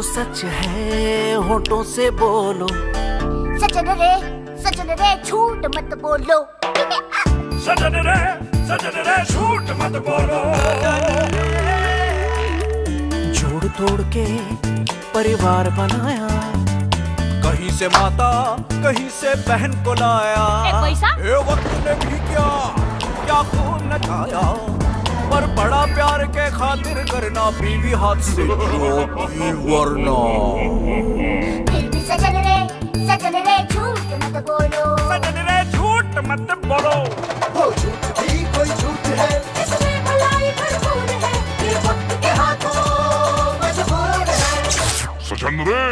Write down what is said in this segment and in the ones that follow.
सच है होठों से बोलो, सजन रे झूठ मत बोलो। सजन रे झूठ मत बोलो। जोड़ तोड़ के परिवार बनाया, कहीं से माता कहीं से बहन को लाया। पैसा ए वक्त ने भी क्या खून न खाया, पर बड़ा प्यार के खातिर करना बीवी हाथ से रोटी वरना। फिर भी सजन रे झूठ मत बोलो। सजन रे झूठ मत बोलो। वो झूठ भी कोई झूठ है, इसमें भलाई भरपूर है, ये वक्त के हाथों मजबूर है। सजन रे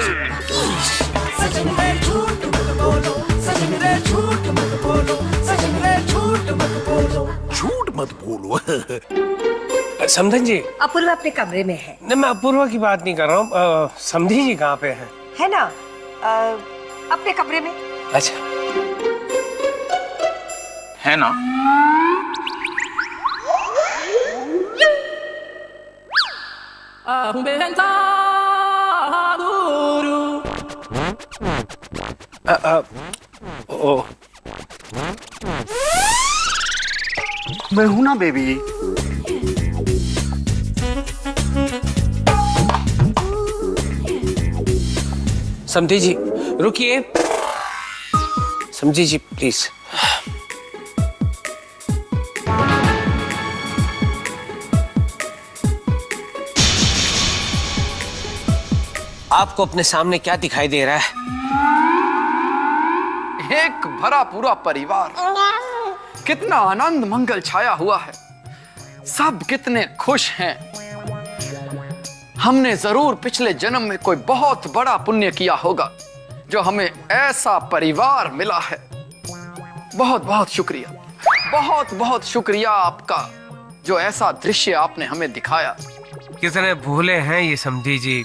झूठ मत बोलो, सजन रे झूठ मत बोलो, सजन रे झूठ मत बोलो। झूठ मत बोलो। समधन जी, अपूर्वा अपने कमरे में है। नहीं मैं अपूर्वा की बात नहीं कर रहा हूँ। समधी जी कहाँ पे हैं? है ना अपने कमरे में। अच्छा है ना। ओ मैं हूं ना बेबी। समधी जी रुकिए। समधी जी प्लीज। आपको अपने सामने क्या दिखाई दे रहा है? एक भरा पूरा परिवार, कितना आनंद मंगल छाया हुआ है, सब कितने खुश हैं। हमने जरूर पिछले जन्म में कोई बहुत बड़ा पुण्य किया होगा जो हमें ऐसा परिवार मिला है। बहुत बहुत शुक्रिया, बहुत बहुत शुक्रिया आपका, जो ऐसा दृश्य आपने हमें दिखाया। कितने भूले हैं ये समधी जी,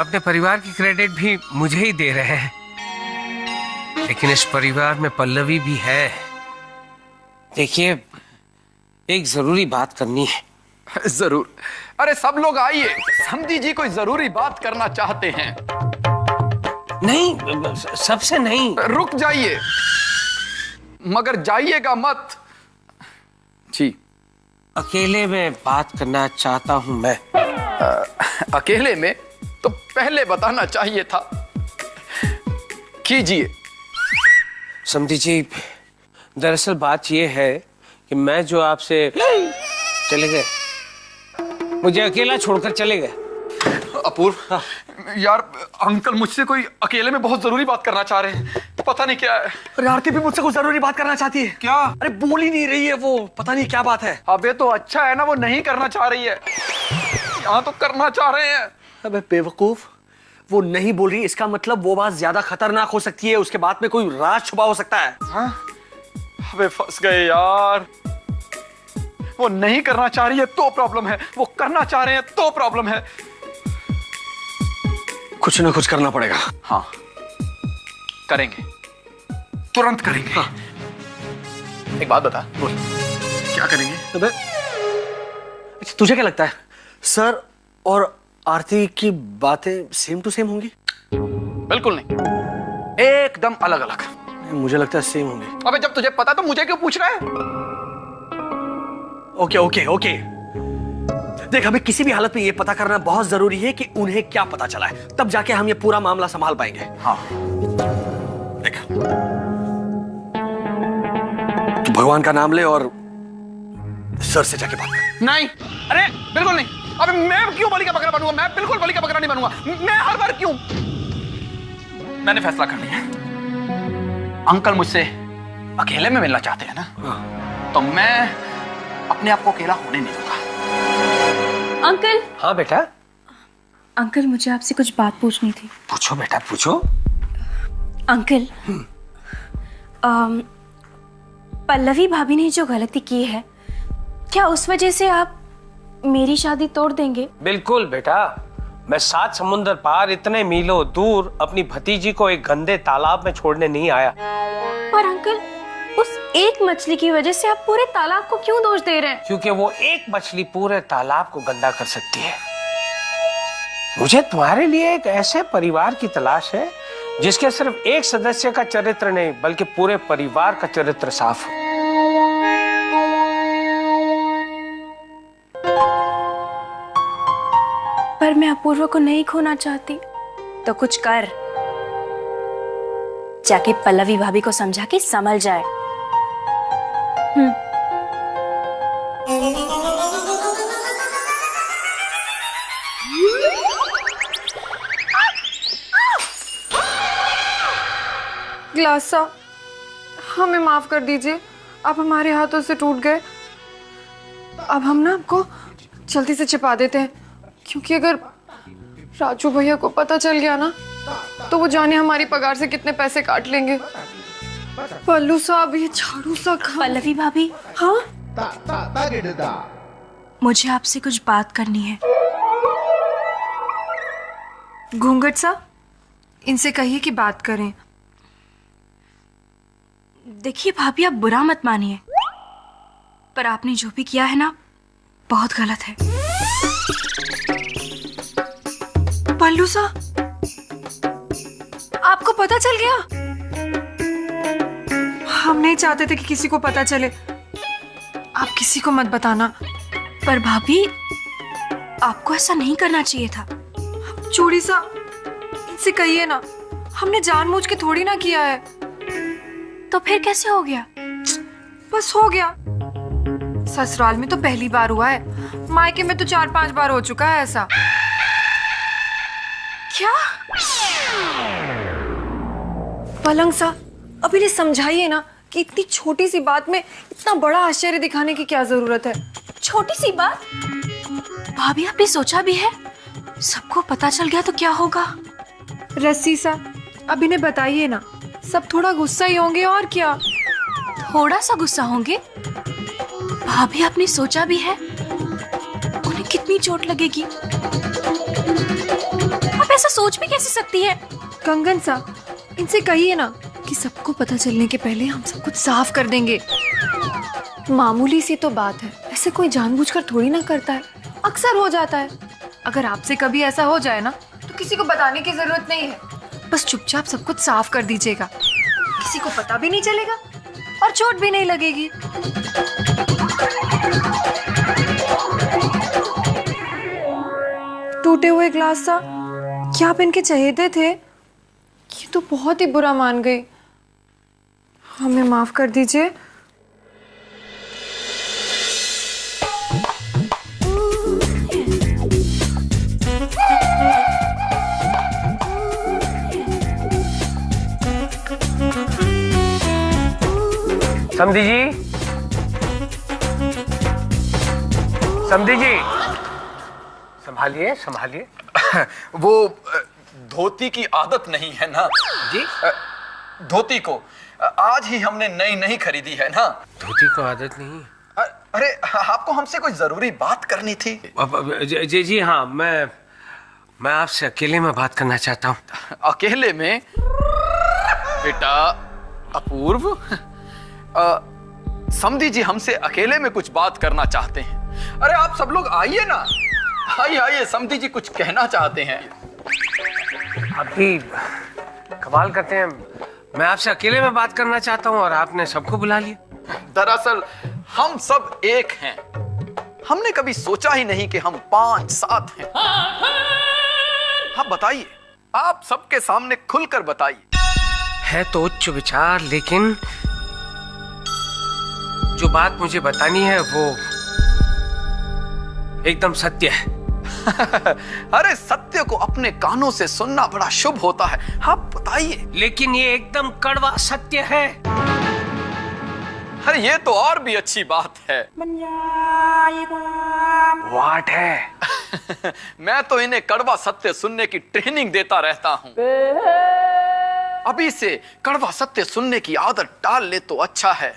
अपने परिवार की क्रेडिट भी मुझे ही दे रहे हैं। लेकिन इस परिवार में पल्लवी भी है। देखिए एक जरूरी बात करनी है। जरूर, अरे सब लोग आइए, समधी जी कोई जरूरी बात करना चाहते हैं। नहीं सबसे नहीं। रुक जाइए, मगर जाइएगा मत जी। अकेले में बात करना चाहता हूं मैं। अकेले में तो पहले बताना चाहिए था। कीजिए। समधी जी दरअसल बात यह है कि मैं जो आपसे चले गए, मुझे अकेला छोड़कर चले गए। अपूर्व यार, अंकल मुझसे कोई अकेले में बहुत जरूरी बात करना चाह रहे हैं, पता नहीं क्या है। अरे आरती भी मुझसे कुछ जरूरी बात करना चाहती है। क्या? अरे बोल ही नहीं रही है वो, पता नहीं क्या बात है। अबे तो अच्छा है ना, वो नहीं करना चाह रही है, यहाँ तो करना चाह रहे हैं। अबे बेवकूफ, वो नहीं बोल रही इसका मतलब वो बात ज्यादा खतरनाक हो सकती है, उसके बाद में कोई राज छुपा हो सकता है। हाँ? अबे फंस गए यार। वो नहीं करना चाह रही है तो प्रॉब्लम है, वो करना चाह रहे हैं तो प्रॉब्लम है। कुछ ना कुछ करना पड़ेगा। हाँ करेंगे, तुरंत करेंगे। हाँ। एक बात बता, बोल। क्या करेंगे? अबे अच्छा, तुझे क्या लगता है सर और आरती की बातें सेम टू सेम होंगी? बिल्कुल नहीं, एकदम अलग अलग। मुझे लगता है सेम होंगी। अबे जब तुझे पता तो मुझे क्यों पूछ रहा है? ओके ओके ओके, देख हमें किसी भी हालत में ये पता करना बहुत जरूरी है कि उन्हें क्या पता चला है, तब जाके हम ये पूरा मामला संभाल पाएंगे। हाँ देख, तू भगवान का नाम ले और सर से जाके बात कर। नहीं, अरे बिल्कुल नहीं। अबे मैं क्यों बलि का बकरा बनूंगा? मैं बिल्कुल बलि का बकरा नहीं बनूंगा। मैं हर बार क्यों? मैंने फैसला कर लिया। अंकल मुझसे अकेले में मिलना चाहते हैं ना, तो मैं अपने आप को अकेला होने नहीं दूंगा। अंकल। हाँ बेटा। अंकल मुझे आपसे कुछ बात पूछनी थी। पूछो बेटा पूछो। अंकल, पल्लवी भाभी ने जो गलती की है, क्या उस वजह से आप मेरी शादी तोड़ देंगे? बिल्कुल बेटा, मैं 7 समुंदर पार इतने मीलों दूर अपनी भतीजी को एक गंदे तालाब में छोड़ने नहीं आया। पर अंकल, उस एक मछली की वजह से आप पूरे तालाब को क्यों दोष दे रहे हैं? क्योंकि वो एक मछली पूरे तालाब को गंदा कर सकती है। मुझे तुम्हारे लिए एक ऐसे परिवार की तलाश है जिसके सिर्फ एक सदस्य का चरित्र नहीं बल्कि पूरे परिवार का चरित्र साफ हो। पर मैं अपूर्व को नहीं खोना चाहती। तो कुछ कर, जाके पल्लवी भाभी को समझा के संभल जाए। ग्लासा, हमें माफ कर दीजिए, आप हमारे हाथों से टूट गए। अब हम ना आपको जल्दी से छिपा देते हैं, क्योंकि अगर राजू भैया को पता चल गया ना तो वो जाने हमारी पगार से कितने पैसे काट लेंगे। पल्लू साहब, ये झाड़ू सा पल्लवी भाभी, हाँ, मुझे आपसे कुछ बात करनी है। घूंघट सा, इनसे कहिए कि बात करें। देखिए भाभी, आप बुरा मत मानिए, पर आपने जो भी किया है ना, बहुत गलत है। पल्लू सा, आपको पता चल गया? हम नहीं चाहते थे कि किसी को पता चले, आप किसी को मत बताना। पर भाभी, आपको ऐसा नहीं करना चाहिए था। चूड़ी सा, इनसे कहिए ना, हमने जानबूझ के थोड़ी ना किया है। तो फिर कैसे हो गया? बस हो गया। ससुराल में तो पहली बार हुआ है, मायके में तो 4-5 बार हो चुका है ऐसा। क्या? पलंग सा, अब इन्हें समझाइए ना कि इतनी छोटी सी बात में इतना बड़ा आश्चर्य दिखाने की क्या जरूरत है। छोटी सी बात? भाभी, आपने सोचा भी है? सबको पता चल गया तो क्या होगा? रस्सी सा, अब इन्हें बताइए ना, सब थोड़ा गुस्सा ही होंगे और क्या। थोड़ा सा गुस्सा होंगे? भाभी, आपने सोचा भी है उन्हें कितनी चोट लगेगी? आप ऐसा सोच भी कैसे सकती है? कंगन सा, इनसे कहिए ना कि सबको पता चलने के पहले हम सब कुछ साफ कर देंगे। मामूली सी तो बात है, ऐसे कोई जानबूझकर थोड़ी ना करता है, अक्सर हो जाता है। अगर आपसे कभी ऐसा हो जाए ना तो किसी को बताने की जरूरत नहीं है, बस चुपचाप सब कुछ साफ कर दीजिएगा। किसी को पता भी नहीं चलेगा और चोट भी नहीं लगेगी। टूटे हुए ग्लास सा, क्या आप इनके चहेते थे? ये तो बहुत ही बुरा मान गई, हमें माफ कर दीजिए। समधी जी, समधी जी, संभालिए संभालिए। वो धोती की आदत नहीं है ना जी? धोती को आज ही हमने नई नहीं खरीदी है ना। धोती को आदत नहीं? अरे आपको हमसे कोई जरूरी बात करनी थी। जी जी हाँ, मैं आपसे अकेले में बात करना चाहता हूँ। अकेले में? बेटा अपूर्व, समधी जी हमसे अकेले में कुछ बात करना चाहते हैं। अरे आप सब लोग आइए ना, आइए आइए, समधी जी कुछ कहना चाहते हैं। आप भी कमाल करते हैं, मैं आपसे अकेले में बात करना चाहता हूँ और आपने सबको बुला लिया। दरअसल हम सब एक हैं, हमने कभी सोचा ही नहीं कि हम 5-7 हैं। हाँ बताइए, आप सबके सामने खुलकर बताइए। है तो उच्च विचार, लेकिन जो बात मुझे बतानी है वो एकदम सत्य है। अरे सत्य को अपने कानों से सुनना बड़ा शुभ होता है, आप बताइए। लेकिन ये एकदम कड़वा सत्य है। अरे ये तो और भी अच्छी बात है। वाट है? मैं तो इन्हें कड़वा सत्य सुनने की ट्रेनिंग देता रहता हूँ। अभी से कड़वा सत्य सुनने की आदत डाल ले तो अच्छा है,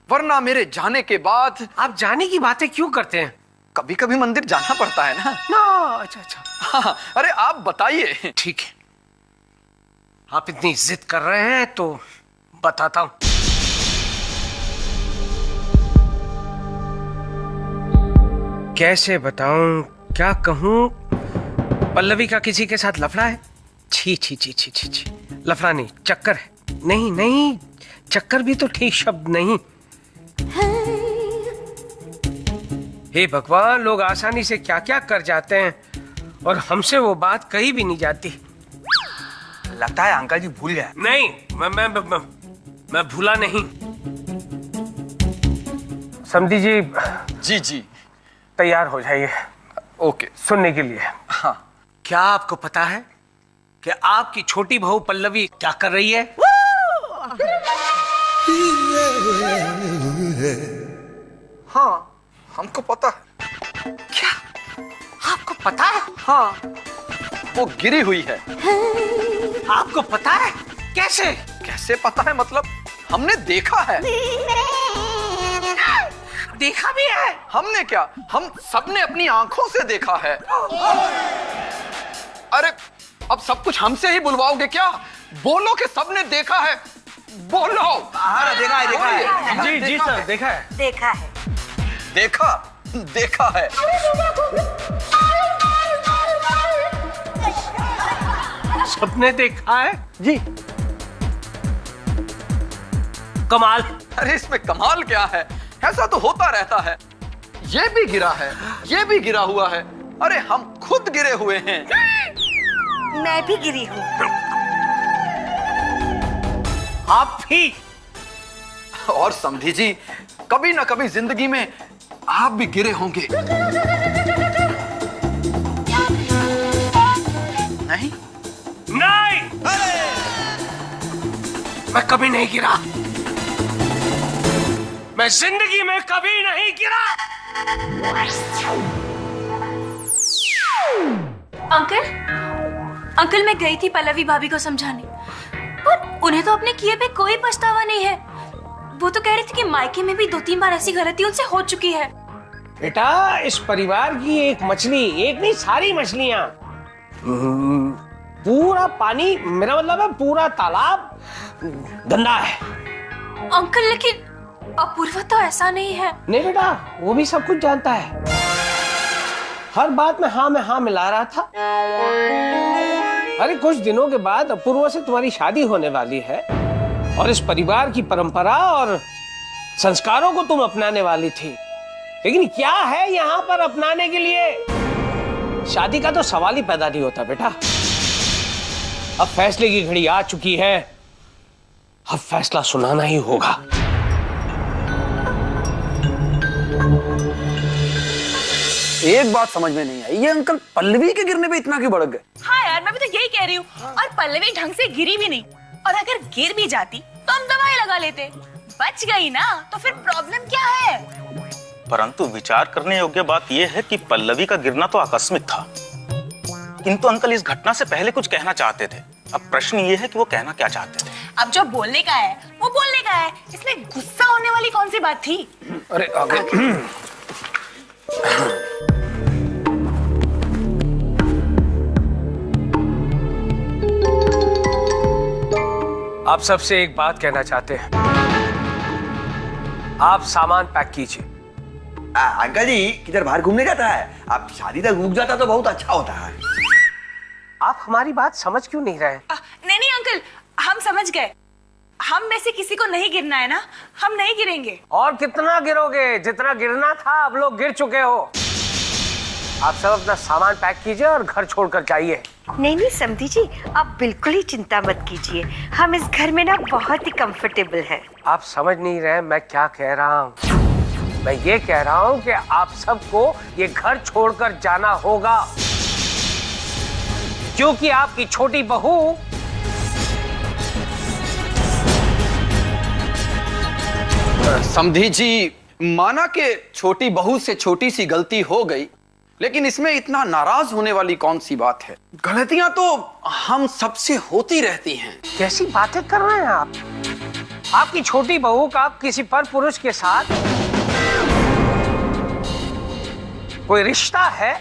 वरना मेरे जाने के बाद। आप जाने की बातें क्यों करते हैं? कभी कभी मंदिर जाना पड़ता है ना। अच्छा अच्छा। हाँ, अरे आप बताइए। ठीक है, आप इतनी जिद कर रहे हैं तो बताता हूं। कैसे बताऊं, क्या कहूं? पल्लवी का किसी के साथ लफड़ा है? छी छी छी छी छी छी, लफड़ा नहीं, चक्कर है। नहीं नहीं, चक्कर भी तो ठीक शब्द नहीं। हे भगवान, लोग आसानी से क्या क्या कर जाते हैं और हमसे वो बात कही भी नहीं जाती। लगता है अंकल जी भूल गए। नहीं, मैं भूला नहीं। समधी जी। जी जी। तैयार हो जाइए। ओके। सुनने के लिए। हाँ। क्या आपको पता है कि आपकी छोटी बहू पल्लवी क्या कर रही है? हाँ, हमको पता है। क्या आपको पता है? हाँ, वो गिरी हुई है। आपको पता है? कैसे? कैसे पता है मतलब? हमने देखा है। देखा भी है? हमने क्या, हम सबने अपनी आंखों से देखा है। अरे अब सब कुछ हमसे ही बुलवाओगे क्या? बोलो कि सबने देखा है, बोलो। हाँ, देखा है, देखा है। जी जी सर, देखा है। देखा है। देखा है। सबने देखा है जी। कमाल। अरे इसमें कमाल क्या है? ऐसा तो होता रहता है। ये भी गिरा है, ये भी गिरा हुआ है। अरे हम खुद गिरे हुए हैं। मैं भी गिरी हूँ। आप भी? और समधी जी, कभी ना कभी जिंदगी में आप भी गिरे होंगे। नहीं? नहीं, मैं कभी नहीं गिरा। मैं जिंदगी में कभी नहीं गिरा। अंकल मैं गई थी पल्लवी भाभी को समझाने, पर उन्हें तो अपने किए पे कोई पछतावा नहीं है। वो तो कह रही थी कि मायके में भी 2-3 बार ऐसी गलती उनसे हो चुकी है। बेटा, इस परिवार की एक मछली, एक नहीं सारी मछलियां, पूरा पानी, मेरा मतलब है पूरा तालाब गंदा है। अंकल लेकिन अपूर्वा तो ऐसा नहीं है। नहीं बेटा, वो भी सब कुछ जानता है। हर बात में हाँ मिला रहा था। अरे कुछ दिनों के बाद अपूर्वा से तुम्हारी शादी होने वाली है और इस परिवार की परंपरा और संस्कारों को तुम अपनाने वाली थी। लेकिन क्या है यहाँ पर अपनाने के लिए? शादी का तो सवाल ही पैदा नहीं होता बेटा। अब फैसले की घड़ी आ चुकी है, अब फैसला सुनाना ही होगा। एक बात समझ में नहीं आई, ये अंकल पल्लवी के गिरने पे इतना क्यों भड़क गए? हाँ यार, मैं भी तो यही कह रही हूँ। और पल्लवी ढंग से गिरी भी नहीं, और अगर गिर भी जाती तो हम दवाई लगा लेते। बच गई ना, तो फिर प्रॉब्लम क्या है? परंतु विचार करने योग्य बात यह है कि पल्लवी का गिरना तो आकस्मिक था, किंतु अंकल इस घटना से पहले कुछ कहना चाहते थे। अब प्रश्न ये है कि वो कहना क्या चाहते थे। अब जो बोलने का है वो बोलने का है, इसमें गुस्सा होने वाली कौन सी बात थी? अरे आगे। आप सबसे एक बात कहना चाहते हैं। आप सामान पैक कीजिए। अंकल जी किधर बाहर घूमने जाता है? आप शादी तक रुक जाता तो बहुत अच्छा होता है। आप हमारी बात समझ क्यों नहीं रहे? नहीं अंकल, हम समझ गए। हम में से किसी को नहीं गिरना है ना, हम नहीं गिरेंगे। और कितना गिरोगे? जितना गिरना था अब लोग गिर चुके हो। आप सब अपना सामान पैक कीजिए और घर छोड़कर जाइए। नहीं समधी जी, आप बिल्कुल ही चिंता मत कीजिए। हम इस घर में ना बहुत ही कंफर्टेबल हैं। आप समझ नहीं रहे मैं क्या कह रहा हूँ। मैं ये कह रहा हूँ कि आप सबको ये घर छोड़कर जाना होगा, क्योंकि आपकी छोटी बहू समधी जी, माना कि छोटी बहू से छोटी सी गलती हो गई, लेकिन इसमें इतना नाराज होने वाली कौन सी बात है? गलतियां तो हम सबसे होती रहती हैं। कैसी बातें कर रहे हैं आप? आपकी छोटी बहू का किसी पर पुरुष के साथ कोई रिश्ता है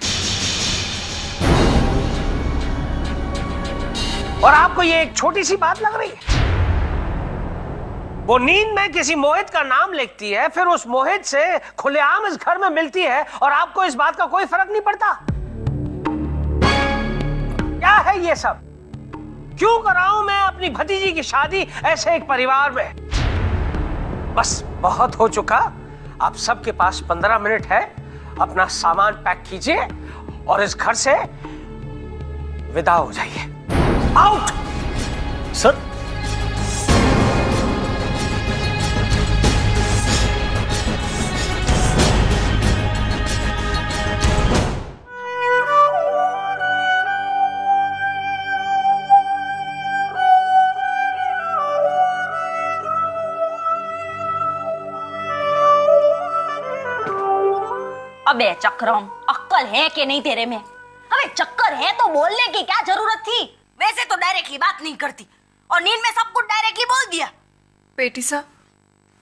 और आपको ये एक छोटी सी बात लग रही है? वो नींद में किसी मोहित का नाम लिखती है, फिर उस मोहित से खुलेआम इस घर में मिलती है और आपको इस बात का कोई फर्क नहीं पड़ता। क्या है ये सब? क्यों कराऊं मैं अपनी भतीजी की शादी ऐसे एक परिवार में? बस बहुत हो चुका। आप सबके पास 15 मिनट है, अपना सामान पैक कीजिए और इस घर से विदा हो जाइए। आउट। सर, अबे चक्रम, अक्कल है कि नहीं तेरे में? अबे चक्कर है तो बोलने की क्या जरूरत थी? वैसे तो डायरेक्टली बात नहीं करती और नींद में सब कुछ डायरेक्टली बोल दिया। बेटी साहब,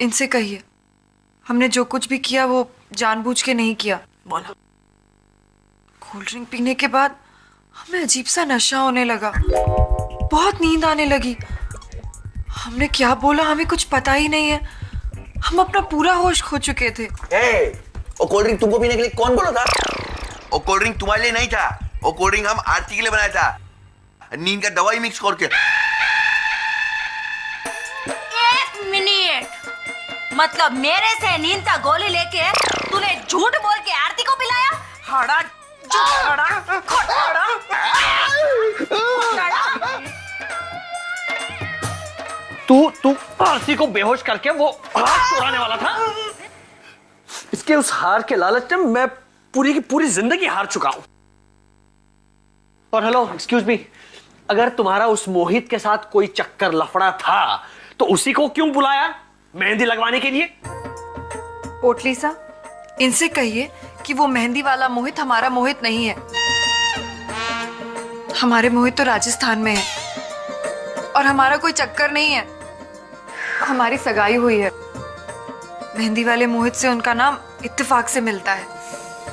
इनसे कहिए हमने जो कुछ भी किया वो जानबूझ के नहीं किया। बोलो। कोल्ड ड्रिंक पीने के बाद हमें अजीब सा नशा होने लगा, बहुत नींद आने लगी। हमने क्या बोला हमें कुछ पता ही नहीं है, हम अपना पूरा होश खो चुके थे। वो कोल्ड ड्रिंक तुमको पीने के लिए कौन बोला था? वो कोल्ड ड्रिंक तुम्हारे लिए नहीं था, वो कोल्ड ड्रिंक हम आरती के लिए बनाया था, नींद का दवाई मिक्स करके। एक मिनट, मतलब मेरे से नींद का गोली लेके तूने झूठ बोल के आरती को पिलाया? हड़ा झूठड़ा खोटड़ा। तू आरती को बेहोश करके वो हार चुराने वाला था। इसके उस हार के लालच में मैं पूरी की पूरी जिंदगी हार चुका हूं। और हेलो, एक्सक्यूज मी, अगर तुम्हारा उस मोहित के साथ कोई चक्कर लफड़ा था तो उसी को क्यों बुलाया मेहंदी लगवाने के लिए? पोटली सा, इनसे कहिए कि वो मेहंदी वाला मोहित हमारा मोहित नहीं है। हमारे मोहित तो राजस्थान में है और हमारा कोई चक्कर नहीं है, हमारी सगाई हुई है। मेहंदी वाले मोहित से उनका नाम इत्तेफाक से मिलता है।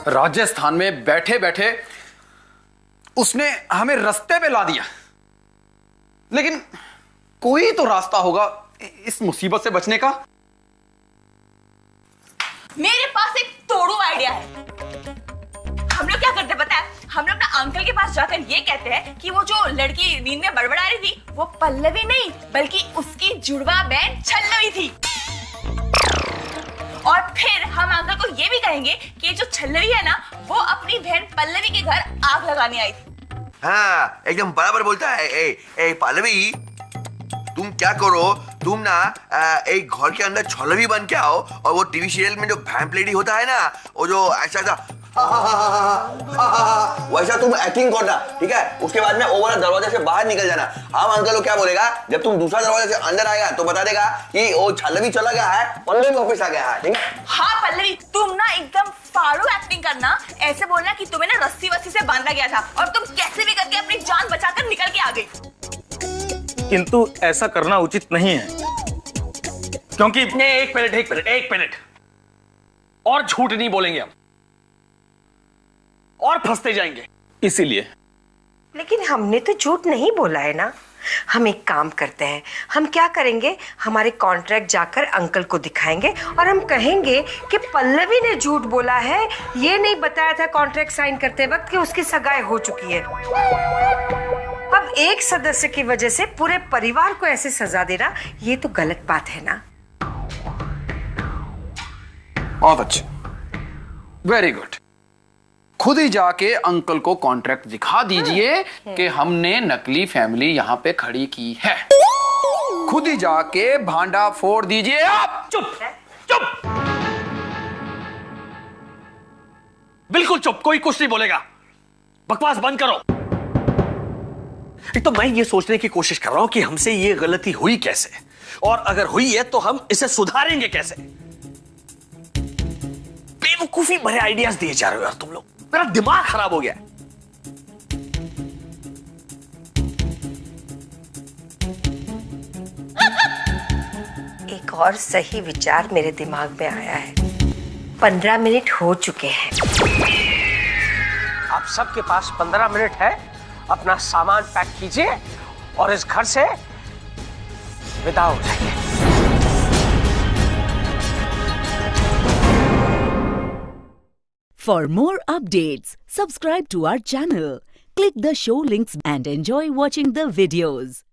राजस्थान में बैठे बैठे उसने हमें रास्ते पे ला दिया, लेकिन कोई तो रास्ता होगा इस मुसीबत से बचने का। मेरे पास एक तोड़ू आइडिया है। हम लोग क्या करते पता है? हम लोग अपना अंकल के पास जाकर ये कहते हैं कि वो जो लड़की नींद में बड़बड़ा रही थी वो पल्लवी नहीं बल्कि उसकी जुड़वा बहन छल्लवी थी। और फिर हम अंकल को ये भी कहेंगे कि जो छल्लवी है ना वो अपनी बहन पल्लवी के घर आग लगाने आई थी। हाँ, एकदम बराबर बोलता है। ए पल्लवी, तुम क्या करो, तुम ना एक घर के अंदर छल्लवी बन के आओ और वो टीवी सीरियल में जो वैम्प लेडी होता है ना, वो जो ऐसा वैसा तुम एक्टिंग करना, ठीक है? उसके बाद में वो वाला दरवाजे से बाहर निकल जाना। हम अंकल को क्या बोलेगा, जब तुम दूसरा दरवाजे से अंदर आएगा तो बता देगा कि वो छल्लवी चला गया है, पल्लवी वापस आ गया है, ठीक है? हाँ पल्लवी, तुम ना एकदम फाड़ू एक्टिंग करना, ऐसे बोलना कि तुम्हें ना रस्सी वस्सी से बांधा गया था और तुम कैसे भी करके अपनी जान बचाकर निकल के आ गई। किंतु ऐसा करना उचित नहीं है, क्योंकि एक मिनट और झूठ नहीं बोलेंगे हम, और फंसते जाएंगे। इसीलिए। लेकिन हमने तो झूठ नहीं बोला है ना। हम एक काम करते हैं, हम क्या करेंगे, हमारे कॉन्ट्रैक्ट जाकर अंकल को दिखाएंगे और हम कहेंगे कि पल्लवी ने झूठ बोला है, ये नहीं बताया था कॉन्ट्रैक्ट साइन करते वक्त कि उसकी सगाई हो चुकी है। अब एक सदस्य की वजह से पूरे परिवार को ऐसे सजा देना, ये तो गलत बात है ना। बहुत अच्छा, वेरी गुड। खुद ही जाके अंकल को कॉन्ट्रैक्ट दिखा दीजिए कि हमने नकली फैमिली यहां पे खड़ी की है। खुद ही जाके भांडा फोड़ दीजिए आप। चुप चुप, बिल्कुल चुप, कोई कुछ नहीं बोलेगा। बकवास बंद करो। एक तो मैं ये सोचने की कोशिश कर रहा हूं कि हमसे ये गलती हुई कैसे, और अगर हुई है तो हम इसे सुधारेंगे कैसे। बेवकूफी भरे आइडियाज दिए जा रहे हो यार तुम लोग, मेरा दिमाग खराब हो गया है। एक और सही विचार मेरे दिमाग में आया है। 15 मिनट हो चुके हैं। आप सबके पास 15 मिनट है, अपना सामान पैक कीजिए और इस घर से विदा हो जाइए। For more updates, subscribe to our channel, Click the show links and enjoy watching the videos.